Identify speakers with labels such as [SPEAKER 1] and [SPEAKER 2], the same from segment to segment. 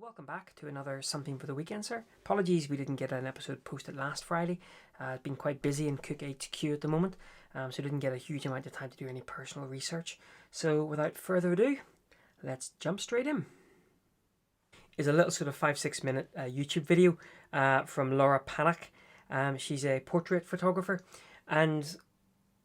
[SPEAKER 1] welcome back to another Something for the Weekend, sir. Apologies we didn't get an episode posted last Friday. I've been quite busy in Cooke HQ at the moment, so didn't get a huge amount of time to do any personal research. So without further ado, let's jump straight in. Is a little sort of 5-6 minute YouTube video from Laura Palak. She's a portrait photographer, and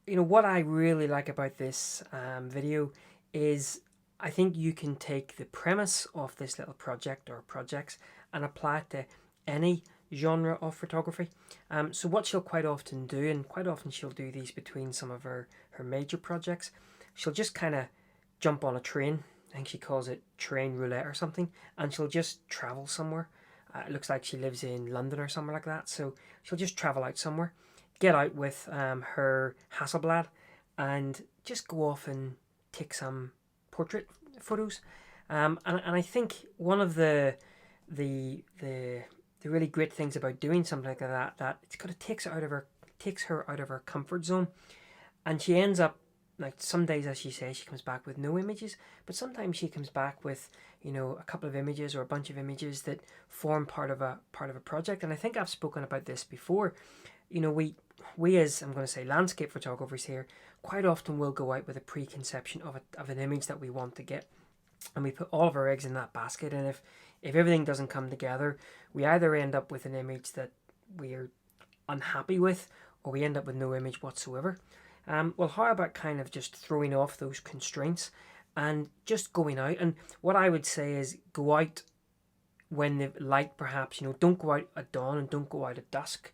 [SPEAKER 1] you know what I really like about this video is I think you can take the premise of this little project or projects and apply it to any genre of photography. So what she'll quite often do, and quite often she'll do these between some of her major projects, she'll just kind of jump on a train. I think she calls it train roulette or something, and she'll just travel somewhere. It looks like she lives in London or somewhere like that, so she'll just travel out somewhere, get out with her Hasselblad, and just go off and take some portrait photos. And I think one of the really great things about doing something like that it's kind of takes her out of her comfort zone, and she ends up, like, some days, as she says, she comes back with no images, but sometimes she comes back with, you know, a couple of images or a bunch of images that form part of a project. And I think I've spoken about this before. You know, we as, I'm going to say, landscape photographers here, quite often will go out with a preconception of an image that we want to get, and we put all of our eggs in that basket. And if everything doesn't come together, we either end up with an image that we're unhappy with, or we end up with no image whatsoever. Well, how about kind of just throwing off those constraints and just going out? And what I would say is go out when the light, perhaps, you know, don't go out at dawn and don't go out at dusk.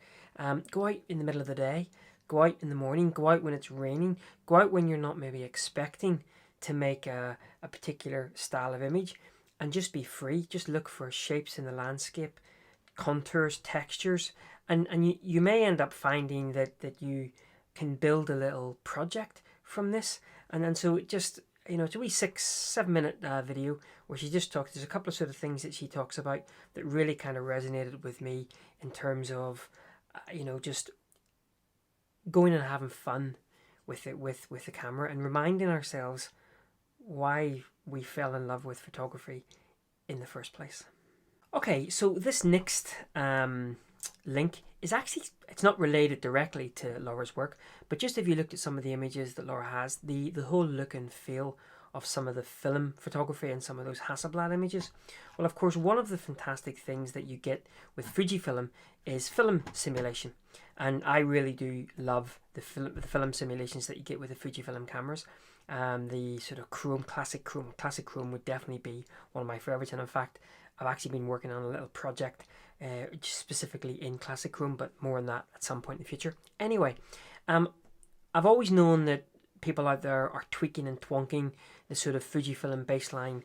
[SPEAKER 1] Go out in the middle of the day, go out in the morning, go out when it's raining, go out when you're not maybe expecting to make a particular style of image, and just be free. Just look for shapes in the landscape, contours, textures, and you may end up finding that you can build a little project from this. And then so it just, you know, it's a wee 6-7 minute video where she just talks. There's a couple of sort of things that she talks about that really kind of resonated with me in terms of you know, just going and having fun with it, with the camera, and reminding ourselves why we fell in love with photography in the first place. Okay, so this next link is actually, it's not related directly to Laura's work, but just if you looked at some of the images that Laura has, the whole look and feel of some of the film photography and some of those Hasselblad images. Well, of course, one of the fantastic things that you get with Fujifilm is film simulation, and I really do love the film simulations that you get with the Fujifilm cameras. The sort of classic chrome would definitely be one of my favorites, and in fact, I've actually been working on a little project specifically in classic chrome, but more on that at some point in the future. Anyway, I've always known that people out there are tweaking and twonking the sort of Fujifilm baseline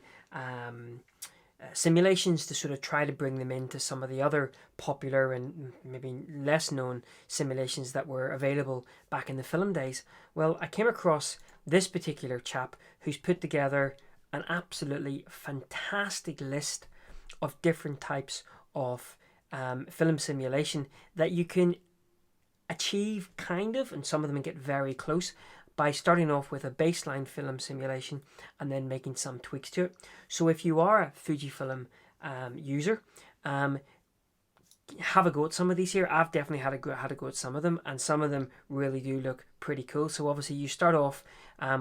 [SPEAKER 1] simulations to sort of try to bring them into some of the other popular and maybe less known simulations that were available back in the film days. Well, I came across this particular chap who's put together an absolutely fantastic list of different types of film simulation that you can achieve, kind of, and some of them get very close, by starting off with a baseline film simulation and then making some tweaks to it. So if you are a Fujifilm user, have a go at some of these here. I've definitely had a go at some of them, and some of them really do look pretty cool. So obviously you start off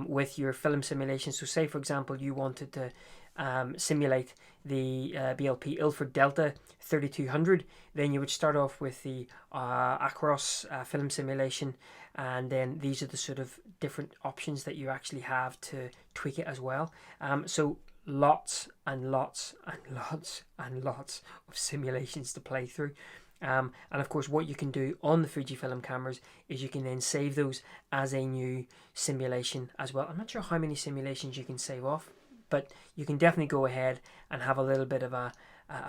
[SPEAKER 1] with your film simulation. So say, for example, you wanted to simulate the BLP Ilford Delta 3200, then you would start off with the Acros film simulation, and then these are the sort of different options that you actually have to tweak it as well. So lots and lots and lots and lots of simulations to play through. And of course, what you can do on the Fujifilm cameras is you can then save those as a new simulation as well. I'm not sure how many simulations you can save off, but you can definitely go ahead and have a little bit of a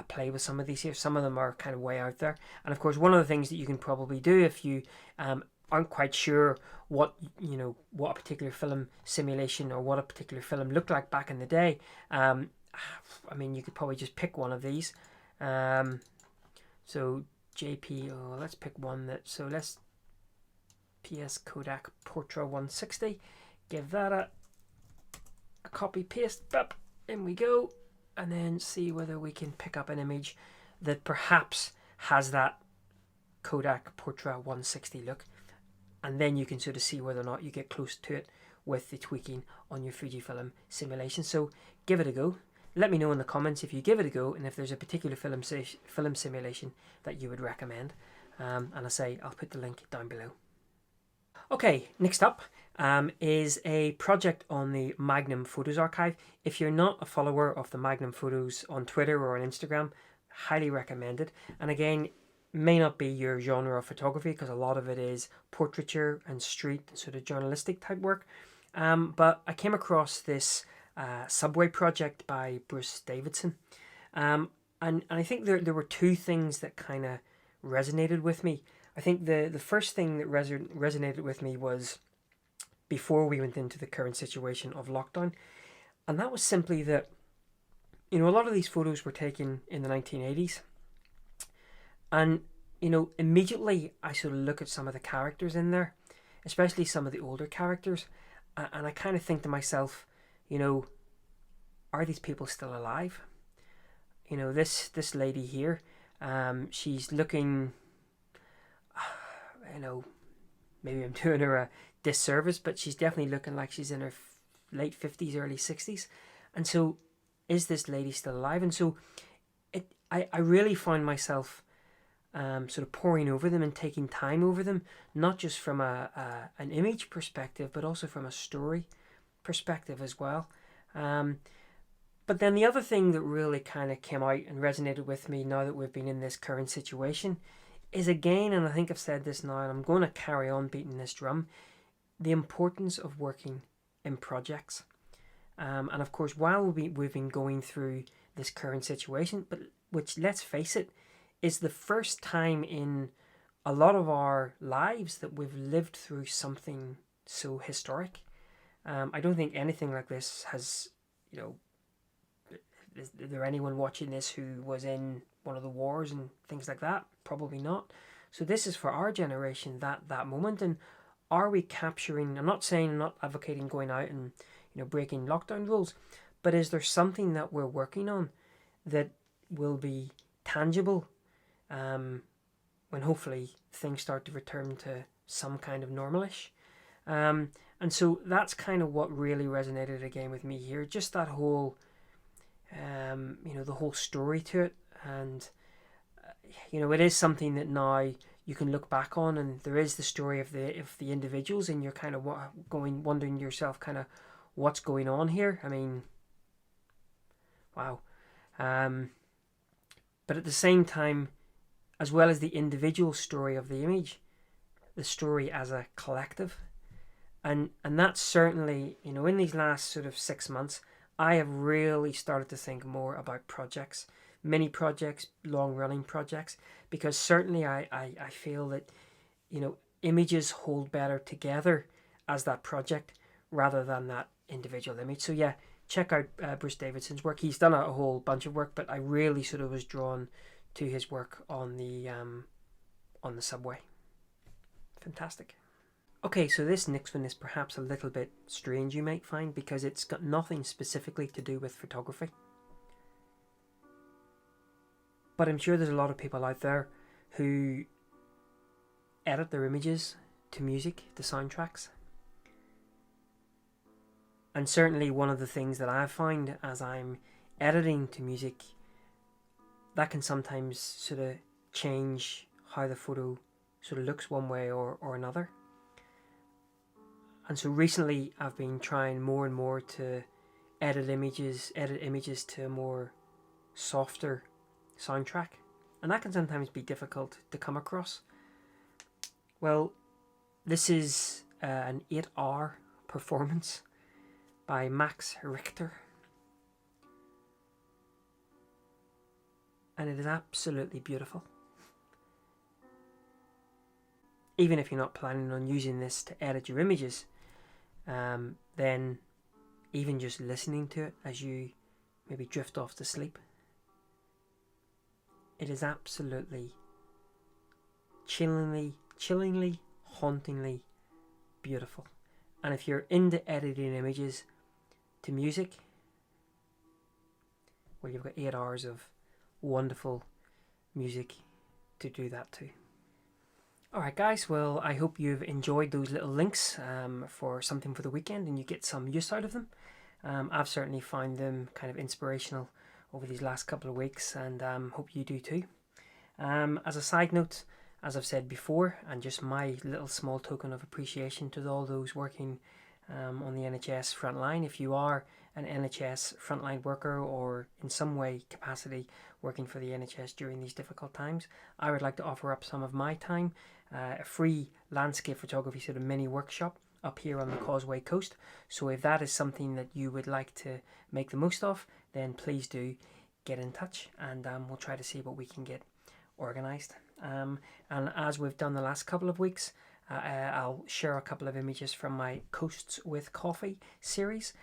[SPEAKER 1] play with some of these here. Some of them are kind of way out there. And of course, one of the things that you can probably do if you aren't quite sure what a particular film simulation or what a particular film looked like back in the day, I mean, you could probably just pick one of these. So JP, let's pick one let's PS Kodak Portra 160. Give that a copy paste. In we go. and then see whether we can pick up an image that perhaps has that Kodak Portra 160 look, and then you can sort of see whether or not you get close to it with the tweaking on your Fujifilm simulation. So give it a go. Let me know in the comments if you give it a go, and if there's a particular film simulation that you would recommend. And I say I'll put the link down below. Okay, next up is a project on the Magnum Photos archive. If you're not a follower of the Magnum Photos on Twitter or on Instagram, highly recommended. And again, may not be your genre of photography because a lot of it is portraiture and street sort of journalistic type work. But I came across this subway project by Bruce Davidson. And I think there were two things that kind of resonated with me. I think the first thing that resonated with me was before we went into the current situation of lockdown. And that was simply that, you know, a lot of these photos were taken in the 1980s. And, you know, immediately I sort of look at some of the characters in there, especially some of the older characters. And I kind of think to myself, you know, are these people still alive? You know, this lady here, she's looking, you know, maybe I'm doing her a disservice, but she's definitely looking like she's in her late 50s, early 60s. And so, is this lady still alive? And so, I really find myself sort of poring over them and taking time over them, not just from an image perspective, but also from a story perspective as well. But then the other thing that really kind of came out and resonated with me now that we've been in this current situation is, again, and I think I've said this now, and I'm going to carry on beating this drum, the importance of working in projects. And of course, while we've been going through this current situation, but which, let's face it, is the first time in a lot of our lives that we've lived through something so historic. I don't think anything like this has, you know, is there anyone watching this who was in one of the wars and things like that? Probably not. So this is for our generation, that moment. And are we capturing, I'm not saying, I'm not advocating going out and, you know, breaking lockdown rules, but is there something that we're working on that will be tangible when hopefully things start to return to some kind of normalish? And so that's kind of what really resonated again with me here. Just that whole, you know, the whole story to it. And, you know, it is something that now you can look back on, and there is the story of the individuals, and you're kind of wondering yourself kind of what's going on here. I mean, wow. But at the same time, as well as the individual story of the image, the story as a collective. And that's certainly, you know, in these last sort of 6 months, I have really started to think more about projects, mini projects, long running projects, because certainly I feel that, you know, images hold better together as that project rather than that individual image. So yeah, check out Bruce Davidson's work. He's done a whole bunch of work, but I really sort of was drawn to his work on the subway. Fantastic. Okay, so this next one is perhaps a little bit strange, you might find, because it's got nothing specifically to do with photography. But I'm sure there's a lot of people out there who edit their images to music, to soundtracks. And certainly one of the things that I find as I'm editing to music, that can sometimes sort of change how the photo sort of looks one way or another. And so recently I've been trying more and more to edit images to a more softer soundtrack. And that can sometimes be difficult to come across. Well, this is an 8-hour performance by Max Richter. And it is absolutely beautiful. Even if you're not planning on using this to edit your images, then even just listening to it as you maybe drift off to sleep, it is absolutely chillingly, hauntingly beautiful. And if you're into editing images to music, well, you've got 8 hours of wonderful music to do that to. Alright guys, well I hope you've enjoyed those little links for something for the weekend and you get some use out of them. I've certainly found them kind of inspirational over these last couple of weeks, and hope you do too. As a side note, as I've said before, and just my little small token of appreciation to all those working on the NHS frontline, if you are an NHS frontline worker or in some way capacity working for the NHS during these difficult times, I would like to offer up some of my time, a free landscape photography sort of mini workshop up here on the Causeway Coast. So if that is something that you would like to make the most of, then please do get in touch, and we'll try to see what we can get organised. And as we've done the last couple of weeks, I'll share a couple of images from my Coasts with Coffee series.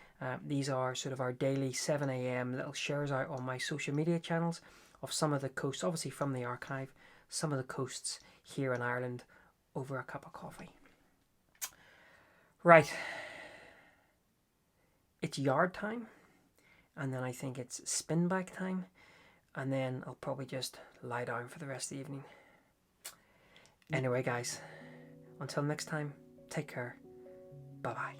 [SPEAKER 1] These are sort of our daily 7 a.m. little shares out on my social media channels of some of the coasts, obviously from the archive, some of the coasts here in Ireland over a cup of coffee. Right, it's yard time, and then I think it's spin bike time, and then I'll probably just lie down for the rest of the evening. Anyway guys, until next time, take care, bye bye.